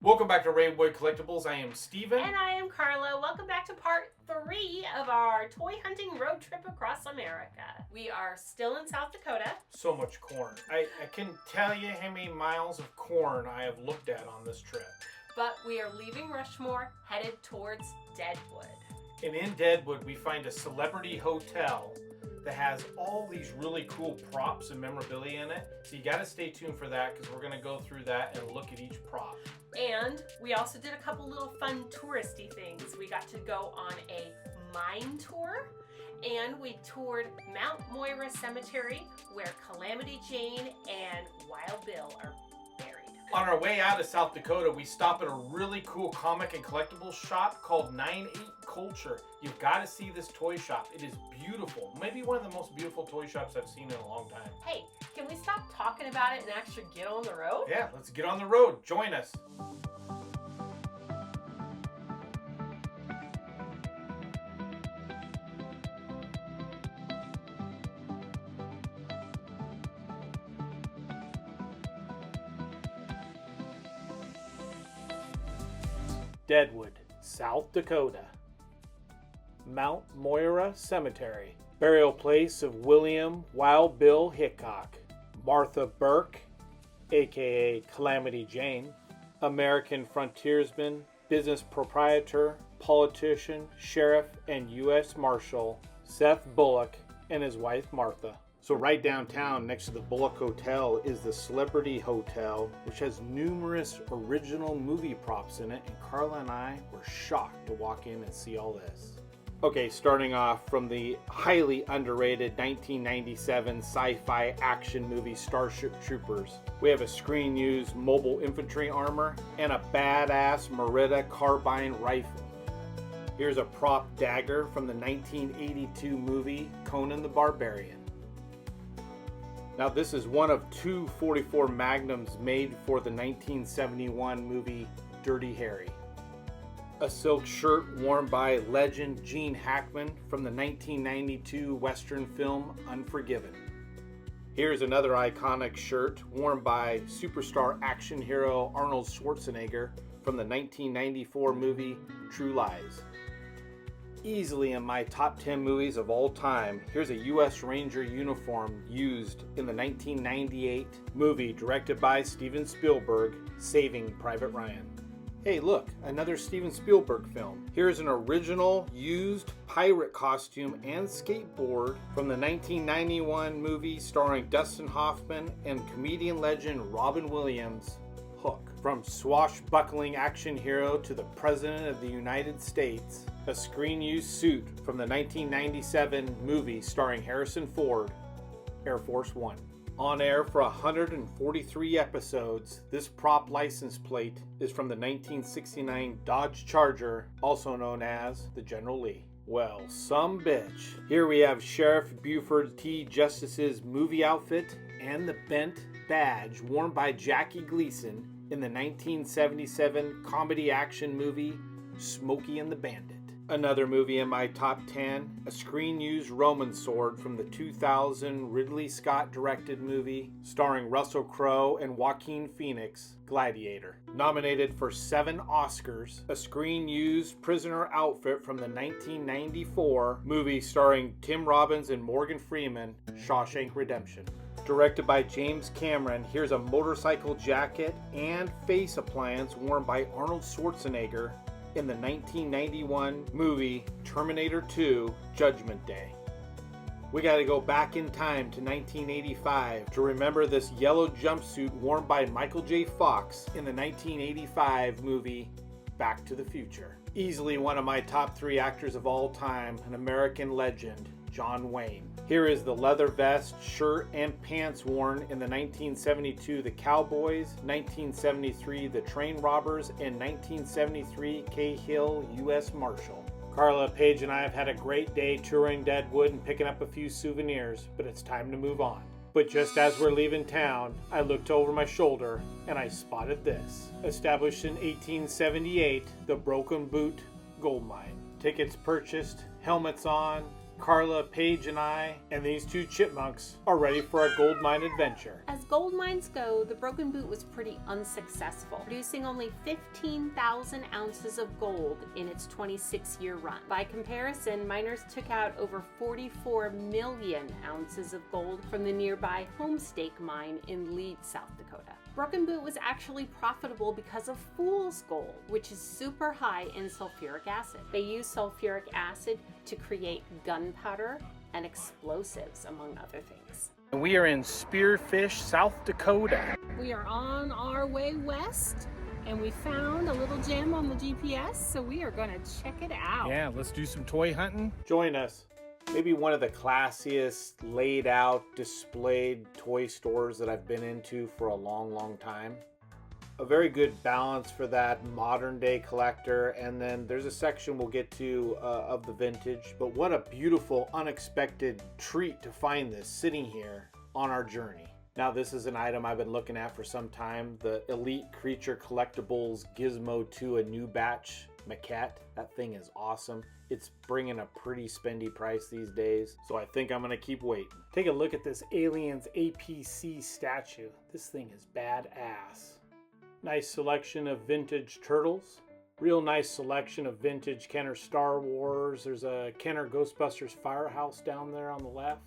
Welcome back to Deadwood Collectibles. I am Steven. And I am Carla. Welcome back to part 3 of our toy hunting road trip across America. We are still in South Dakota. So much corn. I can tell you how many miles of corn I have looked at on this trip. But we are leaving Rushmore, headed towards Deadwood. And in Deadwood, we find a celebrity hotel that has all these really cool props and memorabilia in it. So you got to stay tuned for that because we're going to go through that and look at each prop. And we also did a couple little fun touristy things. We got to go on a mine tour, and we toured Mount Moira Cemetery, where Calamity Jane and Wild Bill are buried. On our way out of South Dakota, we stop at a really cool comic and collectibles shop called 98 Culture. You've got to see this toy shop. It is beautiful. Maybe one of the most beautiful toy shops I've seen in a long time. Hey, can we stop talking about it and actually get on the road? Yeah, let's get on the road. Join us. Deadwood, South Dakota. Mount Moira Cemetery. Burial place of William Wild Bill Hickok. Martha Burke, aka Calamity Jane. American frontiersman, business proprietor, politician, sheriff, and U.S. Marshal Seth Bullock and his wife Martha. So right downtown next to the Bullock Hotel is the Celebrity Hotel, which has numerous original movie props in it, and Carla and I were shocked to walk in and see all this. Okay, starting off from the highly underrated 1997 sci-fi action movie Starship Troopers, we have a screen-used mobile infantry armor and a badass Merida carbine rifle. Here's a prop dagger from the 1982 movie Conan the Barbarian. Now this is one of two 44 Magnums made for the 1971 movie Dirty Harry. A silk shirt worn by legend Gene Hackman from the 1992 Western film Unforgiven. Here's another iconic shirt worn by superstar action hero Arnold Schwarzenegger from the 1994 movie True Lies. Easily in my top 10 movies of all time, here's a U.S. Ranger uniform used in the 1998 movie directed by Steven Spielberg, Saving Private Ryan. Hey look, another Steven Spielberg film. Here's an original used pirate costume and skateboard from the 1991 movie starring Dustin Hoffman and comedian legend Robin Williams, Hook. From swashbuckling action hero to the President of the United States, a screen-used suit from the 1997 movie starring Harrison Ford, Air Force One. On air for 143 episodes, this prop license plate is from the 1969 Dodge Charger, also known as the General Lee. Well, some bitch. Here we have Sheriff Buford T. Justice's movie outfit and the bent badge worn by Jackie Gleason in the 1977 comedy action movie Smokey and the Bandit. Another movie in my top 10, a screen-used Roman sword from the 2000 Ridley Scott directed movie starring Russell Crowe and Joaquin Phoenix, Gladiator. Nominated for 7 Oscars, a screen-used prisoner outfit from the 1994 movie starring Tim Robbins and Morgan Freeman, Shawshank Redemption. Directed by James Cameron, here's a motorcycle jacket and face appliance worn by Arnold Schwarzenegger in the 1991 movie Terminator 2: Judgment Day. We gotta go back in time to 1985 to remember this yellow jumpsuit worn by Michael J. Fox in the 1985 movie Back to the Future. Easily one of my top 3 actors of all time, an American legend, John Wayne. Here is the leather vest, shirt, and pants worn in the 1972 The Cowboys, 1973 The Train Robbers, and 1973 Cahill U.S. Marshal. Carla, Paige, and I have had a great day touring Deadwood and picking up a few souvenirs, but it's time to move on. But just as we're leaving town, I looked over my shoulder and I spotted this. Established in 1878, the Broken Boot Gold Mine. Tickets purchased, helmets on, Carla, Paige, and I, and these two chipmunks are ready for our gold mine adventure. As gold mines go, the Broken Boot was pretty unsuccessful, producing only 15,000 ounces of gold in its 26-year run. By comparison, miners took out over 44 million ounces of gold from the nearby Homestake mine in Leeds, South Dakota. Broken Boot was actually profitable because of fool's gold, which is super high in sulfuric acid. They use sulfuric acid to create gunpowder and explosives, among other things. We are in Spearfish, South Dakota. We are on our way west, and we found a little gem on the GPS, so we are going to check it out. Yeah, let's do some toy hunting. Join us. Maybe one of the classiest laid out, displayed toy stores that I've been into for a long, long time. A very good balance for that modern day collector, and then there's a section we'll get to of the vintage. But what a beautiful, unexpected treat to find this sitting here on our journey. Now this is an item I've been looking at for some time, the Elite Creature Collectibles Gizmo 2, a new batch maquette. That thing is awesome. It's bringing a pretty spendy price these days, so I think I'm gonna keep waiting. Take a look at this Aliens APC statue. This thing is badass. Nice selection of vintage turtles. Real nice selection of vintage Kenner Star Wars. There's a Kenner Ghostbusters Firehouse down there on the left.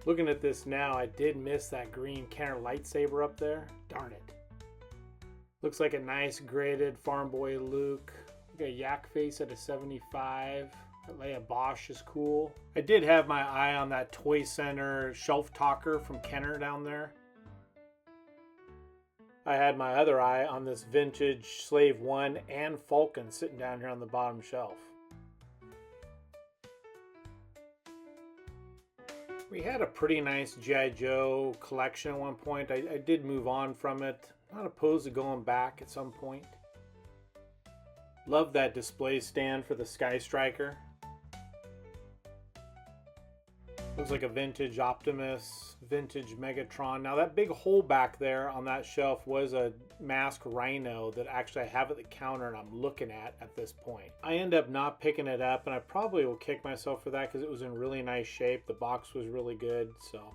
Looking at this now, I did miss that green Kenner lightsaber up there. Darn it. Looks like a nice graded Farm Boy Luke. Got a Yak Face at a 75. Leia Bosch is cool. I did have my eye on that Toy Center shelf talker from Kenner down there. I had my other eye on this vintage Slave 1 and Falcon sitting down here on the bottom shelf. We had a pretty nice G.I. Joe collection at one point. I did move on from it. Not opposed to going back at some point. Love that display stand for the Sky Striker. Looks like a vintage Optimus, vintage Megatron. Now that big hole back there on that shelf was a masked Rhino that actually I have at the counter and I'm looking at this point. I end up not picking it up, and I probably will kick myself for that because it was in really nice shape. The box was really good, so.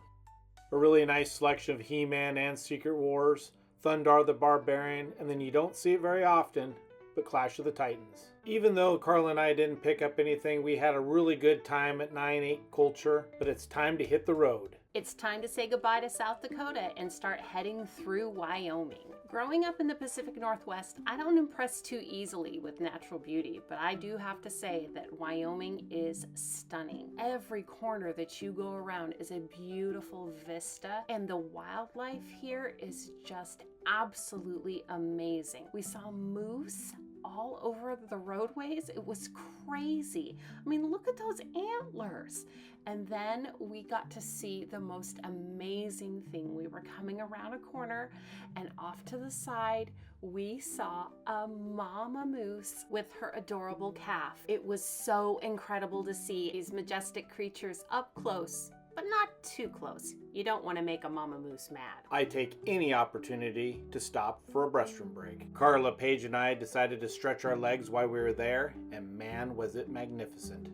A really nice selection of He-Man and Secret Wars, Thundar the Barbarian, and then you don't see it very often, but Clash of the Titans. Even though Carla and I didn't pick up anything, we had a really good time at 9/8 Culture, but it's time to hit the road. It's time to say goodbye to South Dakota and start heading through Wyoming. Growing up in the Pacific Northwest, I don't impress too easily with natural beauty, but I do have to say that Wyoming is stunning. Every corner that you go around is a beautiful vista, and the wildlife here is just absolutely amazing. We saw moose all over the roadways. It was crazy. I mean, look at those antlers. And then we got to see the most amazing thing. We were coming around a corner, and off to the side, we saw a mama moose with her adorable calf. It was so incredible to see these majestic creatures up close, but not too close. You don't want to make a mama moose mad. I take any opportunity to stop for a restroom break. Carla, Paige, and I decided to stretch our legs while we were there, and man, was it magnificent.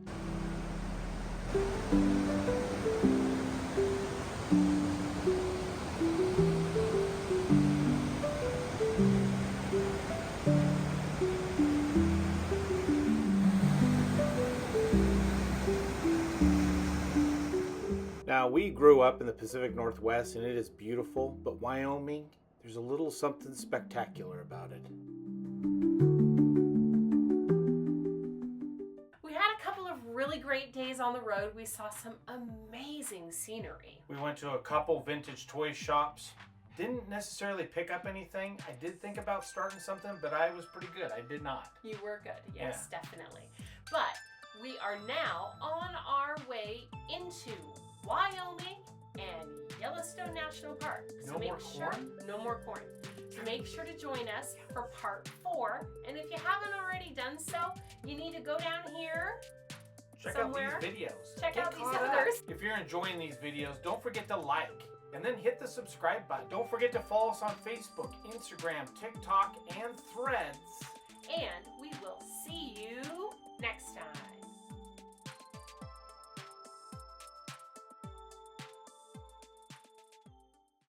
Now, we grew up in the Pacific Northwest and it is beautiful, but Wyoming, there's a little something spectacular about it. We had a couple of really great days on the road. We saw some amazing scenery. We went to a couple vintage toy shops. Didn't necessarily pick up anything. I did think about starting something, but I was pretty good. I did not. You were good, yes, yeah. Definitely. But we are now on our way into Wyoming and Yellowstone National Park. So no more corn. So make sure to join us for part 4. And if you haven't already done so, you need to go down here somewhere. Check out these videos. Check out these others. If you're enjoying these videos, don't forget to like and then hit the subscribe button. Don't forget to follow us on Facebook, Instagram, TikTok, and Threads. And we will see you next time.